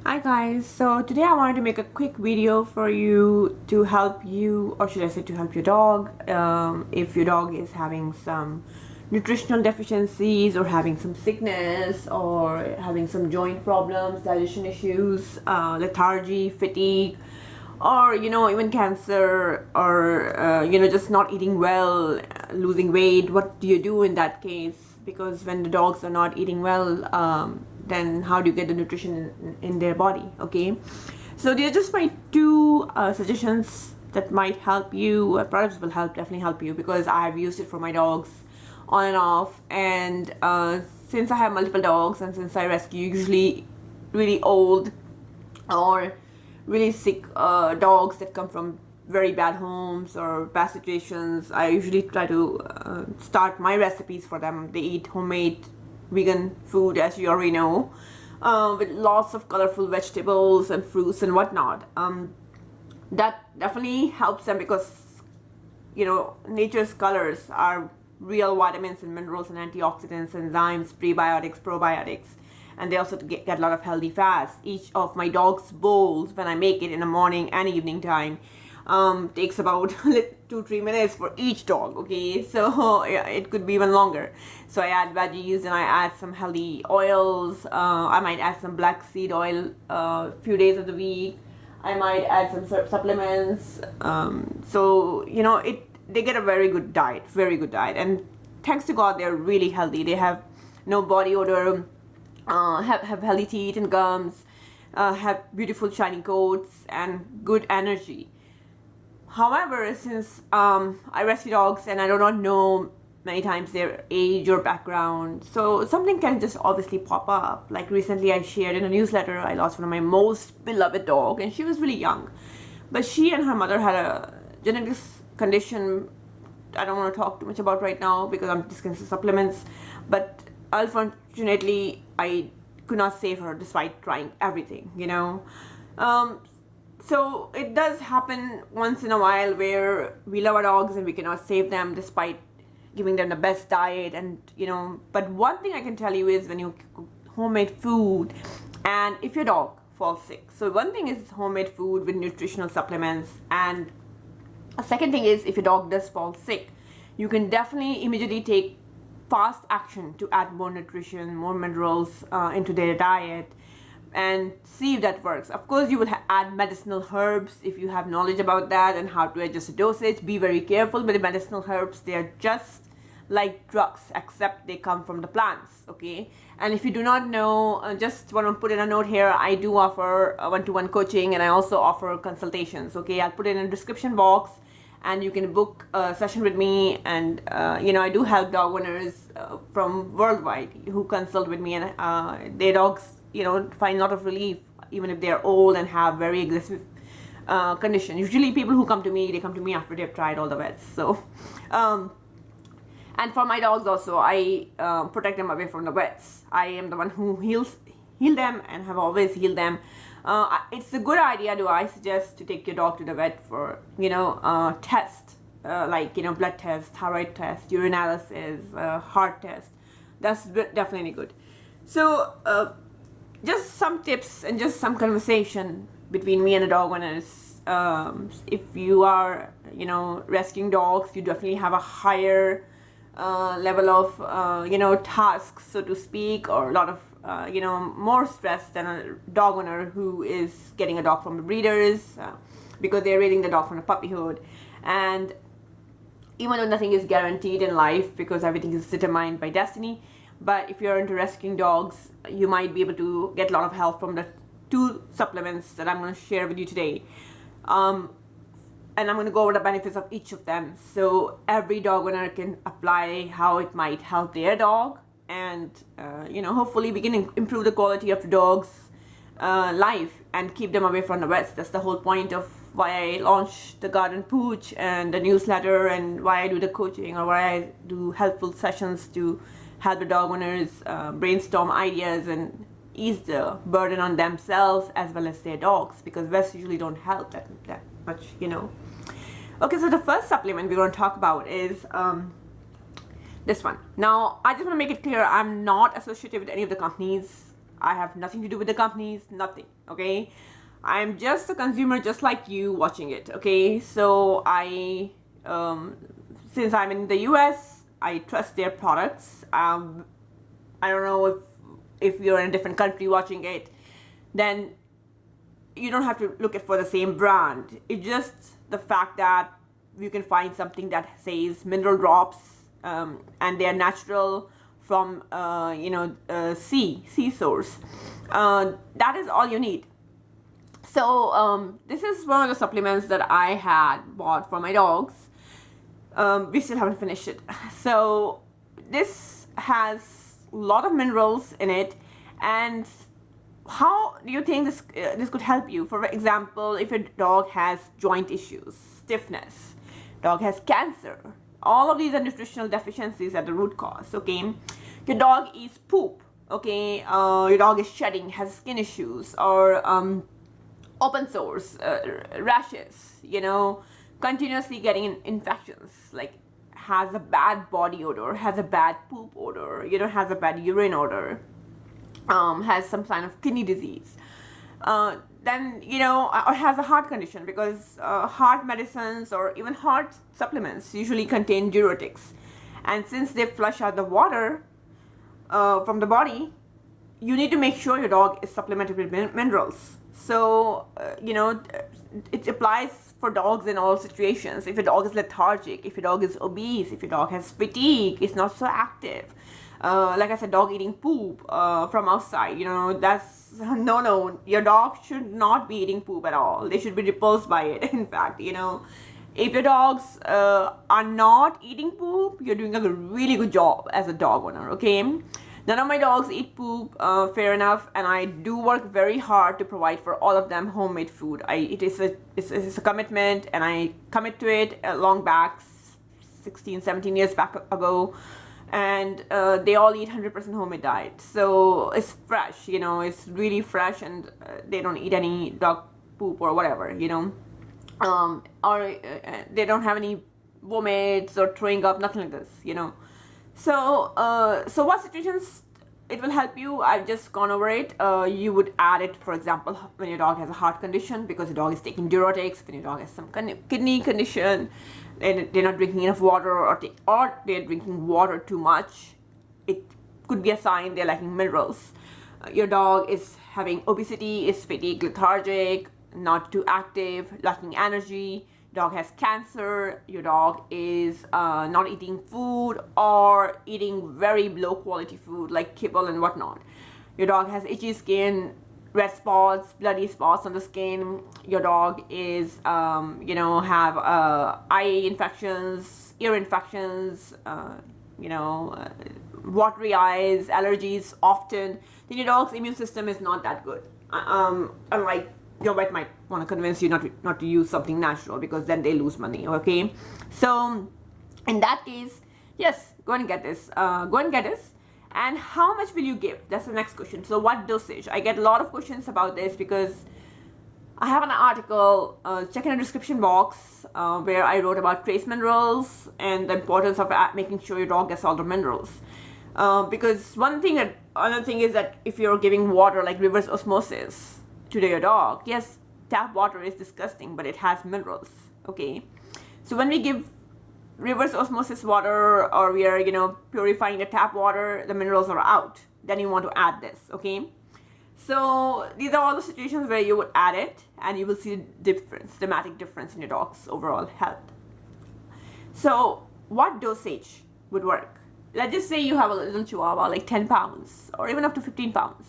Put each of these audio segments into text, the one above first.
Hi guys, so today I wanted to make a quick video for you to help you, or should I say to help your dog, if your dog is having some nutritional deficiencies or having some sickness or having some joint problems, digestion issues, lethargy, fatigue, or even cancer, or just not eating well, losing weight. What do you do in that case? Because when the dogs are not eating well, then how do you get the nutrition in their body? Okay, so these are just my two suggestions that might help you. Products will definitely help you, because I've used it for my dogs on and off. And since I have multiple dogs, and since I rescue usually really old or really sick dogs that come from very bad homes or bad situations, I usually try to start my recipes for them. They eat homemade vegan food, as you already know, with lots of colorful vegetables and fruits and whatnot. That definitely helps them, because nature's colors are real vitamins and minerals and antioxidants, enzymes, prebiotics, probiotics, and they also get a lot of healthy fats. Each of my dog's bowls, when I make it in the morning and evening time, takes about 2-3 minutes for each dog. Okay, so yeah, it could be even longer. So I add veggies and I add some healthy oils. I might add some black seed oil few days of the week. I might add some supplements. So they get a very good diet, and thanks to God, they're really healthy. They have no body odor, have healthy teeth and gums, have beautiful shiny coats, and good energy. However, since I rescue dogs and I do not know many times their age or background, so something can just obviously pop up. Like recently I shared in a newsletter, I lost one of my most beloved dog, and she was really young, but she and her mother had a genetic condition I don't want to talk too much about right now, because I'm discussing supplements. But unfortunately, I could not save her despite trying everything. Um, so it does happen once in a while where we love our dogs and we cannot save them despite giving them the best diet. But one thing I can tell you is, when you cook homemade food, and if your dog falls sick, so one thing is homemade food with nutritional supplements, and a second thing is, if your dog does fall sick, you can definitely immediately take fast action to add more nutrition, more minerals into their diet, and see if that works. Of course, you will add medicinal herbs if you have knowledge about that and how to adjust the dosage. Be very careful with the medicinal herbs. They are just like drugs, except they come from the plants. Okay, and if you do not know, just want to put in a note here, I do offer one-to-one coaching, and I also offer consultations. Okay, I'll put it in the description box, and you can book a session with me. And I do help dog owners from worldwide who consult with me, and their dogs find a lot of relief, even if they're old and have very aggressive condition. Usually people who come to me, they come to me after they've tried all the vets. So and for my dogs also, I protect them away from the vets. I am the one who heal them, and have always healed them. It's a good idea, do I suggest, to take your dog to the vet for test, like blood test, thyroid test, urinalysis, heart test. That's definitely good. So just some tips and just some conversation between me and the dog owners. If you are rescuing dogs, you definitely have a higher level of tasks, so to speak, or a lot of more stress than a dog owner who is getting a dog from the breeders, because they're raising the dog from the puppyhood. And even though nothing is guaranteed in life, because everything is determined by destiny, but if you're into rescuing dogs, you might be able to get a lot of help from the two supplements that I'm going to share with you today. And I'm going to go over the benefits of each of them, so every dog owner can apply how it might help their dog. And hopefully we can improve the quality of the dog's life and keep them away from the vets. That's the whole point of why I launched the Garden Pooch and the newsletter, and why I do the coaching, or why I do helpful sessions to help the dog owners brainstorm ideas and ease the burden on themselves as well as their dogs, because vets usually don't help that much. Okay, so the first supplement we're going to talk about is this one. Now, I just want to make it clear, I'm not associated with any of the companies I have nothing to do with the companies, nothing, okay? I'm just a consumer just like you watching it, okay? So since I'm in the US, I trust their products. I don't know if you're in a different country watching it, then you don't have to look at for the same brand. It's just the fact that you can find something that says mineral drops, and they are natural from sea source. That is all you need. So this is one of the supplements that I had bought for my dogs. We still haven't finished it. So this has a lot of minerals in it. And how do you think this could help you? For example, if your dog has joint issues, stiffness, dog has cancer, all of these are nutritional deficiencies at the root cause, okay? Your dog eats poop, okay? Your dog is shedding, has skin issues, or open sores, rashes, continuously getting infections, like has a bad body odor, has a bad poop odor, has a bad urine odor, has some kind of kidney disease, then, or has a heart condition, because heart medicines or even heart supplements usually contain diuretics. And since they flush out the water from the body, you need to make sure your dog is supplemented with minerals. So, it applies for dogs in all situations. If your dog is lethargic, if your dog is obese, if your dog has fatigue, is not so active, like I said, dog eating poop from outside, that's no. Your dog should not be eating poop at all. They should be repulsed by it. In fact, if your dogs are not eating poop, you're doing a really good job as a dog owner, okay? None of my dogs eat poop, fair enough, and I do work very hard to provide for all of them homemade food. It's a commitment, and I commit to it long back, 16, 17 years back ago, and they all eat 100% homemade diet. So it's fresh, it's really fresh, and they don't eat any dog poop or whatever, or they don't have any vomits or throwing up, nothing like this, So what situations it will help you? I've just gone over it. You would add it, for example, when your dog has a heart condition, because your dog is taking diuretics, when your dog has some kidney condition, and they're not drinking enough water, or they're drinking water too much. It could be a sign they're lacking minerals. Your dog is having obesity, is fatigued, lethargic, not too active, lacking energy. Dog has cancer, your dog is not eating food or eating very low quality food like kibble and whatnot. Your dog has itchy skin, red spots, bloody spots on the skin. Your dog is, have eye infections, ear infections, watery eyes, allergies often. Then your dog's immune system is not that good. Unlike your vet might want to convince you not to use something natural, because then they lose money, okay? So in that case, yes, go and get this. And how much will you give? That's the next question. So what dosage? I get a lot of questions about this, because I have an article, check in the description box, where I wrote about trace minerals and the importance of making sure your dog gets all the minerals. Because another thing is that if you're giving water like reverse osmosis to your dog, yes, tap water is disgusting, but it has minerals, okay? So when we give reverse osmosis water, or we are, purifying the tap water, the minerals are out. Then you want to add this, okay? So these are all the situations where you would add it, and you will see dramatic difference in your dog's overall health. So what dosage would work? Let's just say you have a little chihuahua, like 10 pounds, or even up to 15 pounds.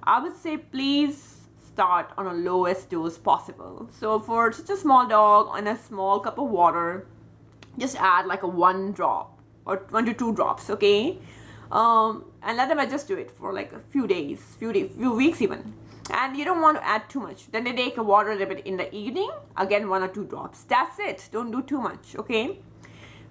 I would say please start on a lowest dose possible. So for such a small dog, on a small cup of water, just add like a 1 drop or 1 to 2 drops, okay? And let them adjust to it for like a few weeks even. And you don't want to add too much. Then they take a water a little bit in the evening, again 1 or 2 drops. That's it. Don't do too much, okay?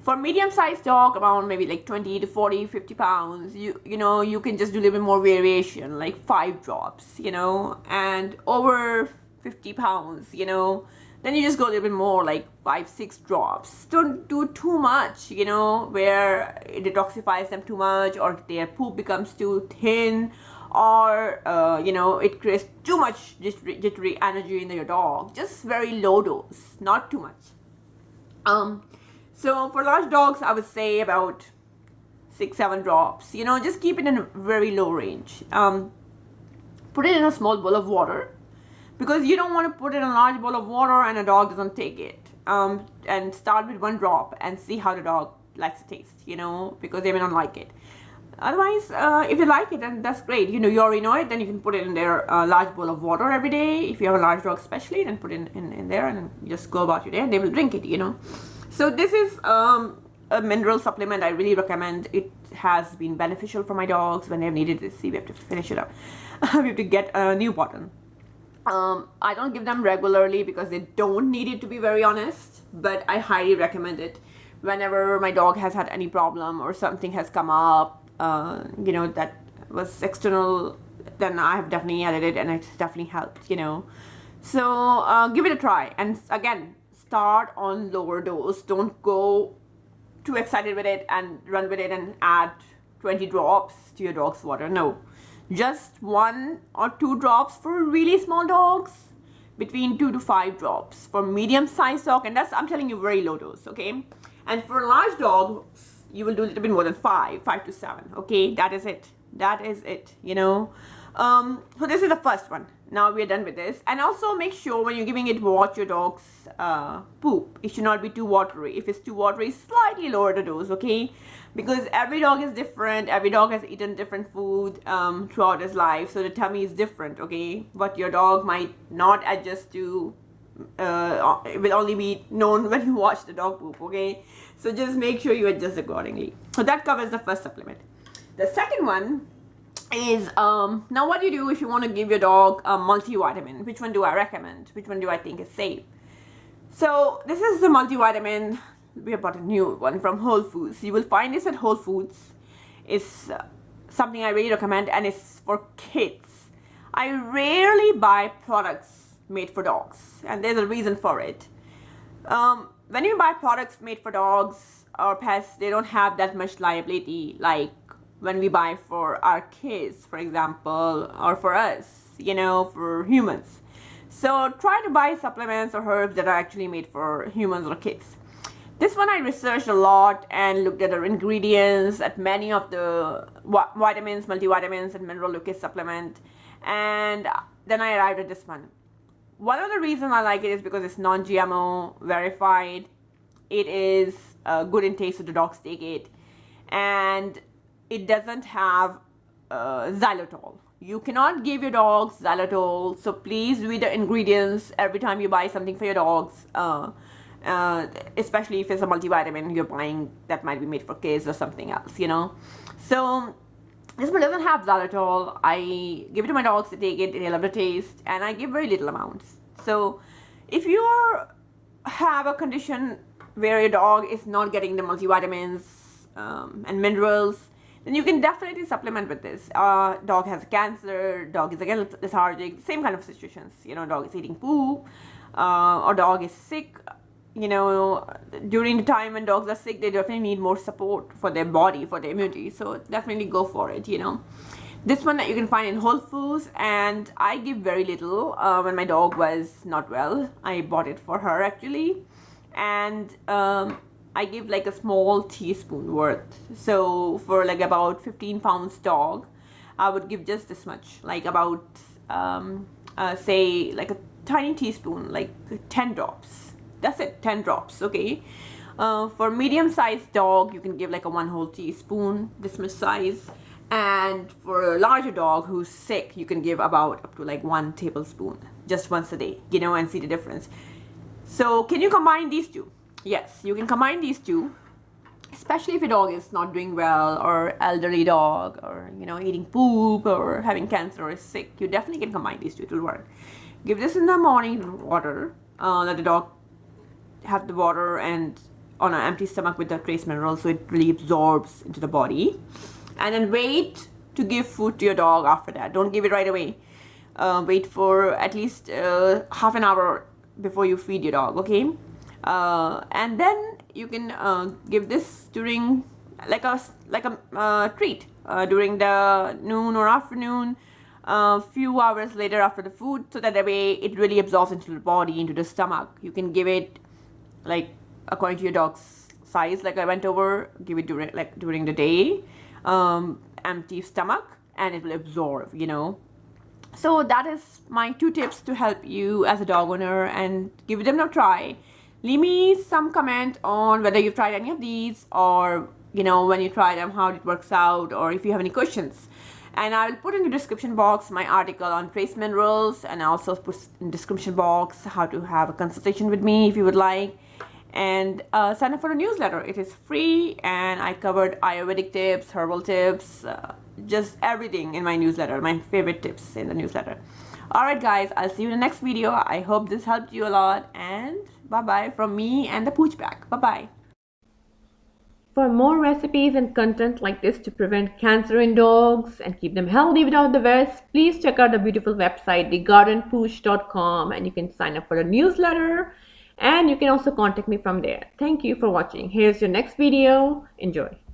For medium-sized dog, around maybe like 20 to 40, 50 pounds, you can just do a little bit more variation, like 5 drops, and over 50 pounds, then you just go a little bit more, like 5, 6 drops. Don't do too much, where it detoxifies them too much, or their poop becomes too thin, or it creates too much jittery energy in your dog. Just very low dose, not too much. So for large dogs, I would say about 6-7 drops. Just keep it in a very low range. Put it in a small bowl of water, because you don't want to put it in a large bowl of water and a dog doesn't take it. And start with 1 drop and see how the dog likes the taste, because they may not like it. Otherwise, if you like it, then that's great. You already know it, then you can put it in their large bowl of water every day. If you have a large dog especially, then put it in there and just go about your day and they will drink it, So this is a mineral supplement I really recommend. It has been beneficial for my dogs when they've needed it. See, we have to finish it up. We have to get a new bottle. I don't give them regularly because they don't need it, to be very honest, but I highly recommend it whenever my dog has had any problem or something has come up, that was external. Then I have definitely added it and it's definitely helped, So give it a try, and again, start on lower dose. Don't go too excited with it and run with it and add 20 drops to your dog's water. No, just 1 or 2 drops for really small dogs, between 2 to 5 drops for medium-sized dog, and that's, I'm telling you, very low dose, okay? And for large dogs, you will do a little bit more than 5 to 7, okay? That is it. So this is the first one. Now we are done with this. And also make sure when you're giving it, watch your dog's poop. It should not be too watery. If it's too watery, slightly lower the dose, okay? Because every dog is different. Every dog has eaten different food throughout his life, so the tummy is different, okay? What your dog might not adjust to, it will only be known when you watch the dog poop, okay? So just make sure you adjust accordingly. So that covers the first supplement. The second one is, now what do you do if you want to give your dog a multivitamin? Which one do I recommend? Which one do I think is safe? So this is the multivitamin. We have bought a new one from Whole Foods. You will find this at Whole Foods. It's something I really recommend, and it's for kids. I rarely buy products made for dogs, and there's a reason for it. When you buy products made for dogs or pets, they don't have that much liability like when we buy for our kids, for example, or for us, for humans. So try to buy supplements or herbs that are actually made for humans or kids. This one I researched a lot and looked at the ingredients, at many of the vitamins, multivitamins, and mineral liquid supplement, and then I arrived at this one. One of the reasons I like it is because it's non-GMO, verified. It is good in taste, so the dogs take it, and it doesn't have xylitol. You cannot give your dogs xylitol, so please read the ingredients every time you buy something for your dogs, especially if it's a multivitamin you're buying that might be made for kids or something else, So this one doesn't have xylitol. I give it to my dogs to take it, they love the taste, and I give very little amounts. So if you have a condition where your dog is not getting the multivitamins and minerals, then you can definitely supplement with this. Dog has cancer, dog is again lethargic, same kind of situations. Dog is eating poop, or dog is sick. During the time when dogs are sick, they definitely need more support for their body, for their immunity. So definitely go for it, This one that you can find in Whole Foods, and I give very little. When my dog was not well, I bought it for her actually. And I give like a small teaspoon worth. So for like about 15 pounds dog, I would give just this much, like about, say like a tiny teaspoon, like 10 drops. That's it, 10 drops, okay? For medium-sized dog, you can give like a 1 whole teaspoon, this much size. And for a larger dog who's sick, you can give about up to like 1 tablespoon, just once a day, and see the difference. So can you combine these two? Yes, you can combine these two, especially if your dog is not doing well, or elderly dog, or eating poop, or having cancer, or is sick. You definitely can combine these two, it will work. Give this in the morning water, let the dog have the water and on an empty stomach with the trace minerals, so it really absorbs into the body. And then wait to give food to your dog after that. Don't give it right away. Wait for at least half an hour before you feed your dog, okay? And then you can give this during like a treat. during the noon or afternoon, a few hours later after the food, so that way it really absorbs into the body, into the stomach. You can give it like according to your dog's size, like I went over, give it during the day, empty stomach, and it will absorb, you know. So that is my 2 tips to help you as a dog owner, and give them a try. Leave me some comment on whether you've tried any of these, or you know, when you try them, how it works out, or if you have any questions. And I will put in the description box my article on trace minerals, and I also put in the description box how to have a consultation with me if you would like. And sign up for a newsletter. It is free, and I covered Ayurvedic tips, herbal tips, just everything in my newsletter, my favorite tips in the newsletter. Alright guys, I'll see you in the next video. I hope this helped you a lot, and bye bye from me and the pooch pack. Bye bye. For more recipes and content like this to prevent cancer in dogs and keep them healthy without the West, please check out the beautiful website thegardenpooch.com, and you can sign up for the newsletter, and you can also contact me from there. Thank you for watching. Here's your next video. Enjoy.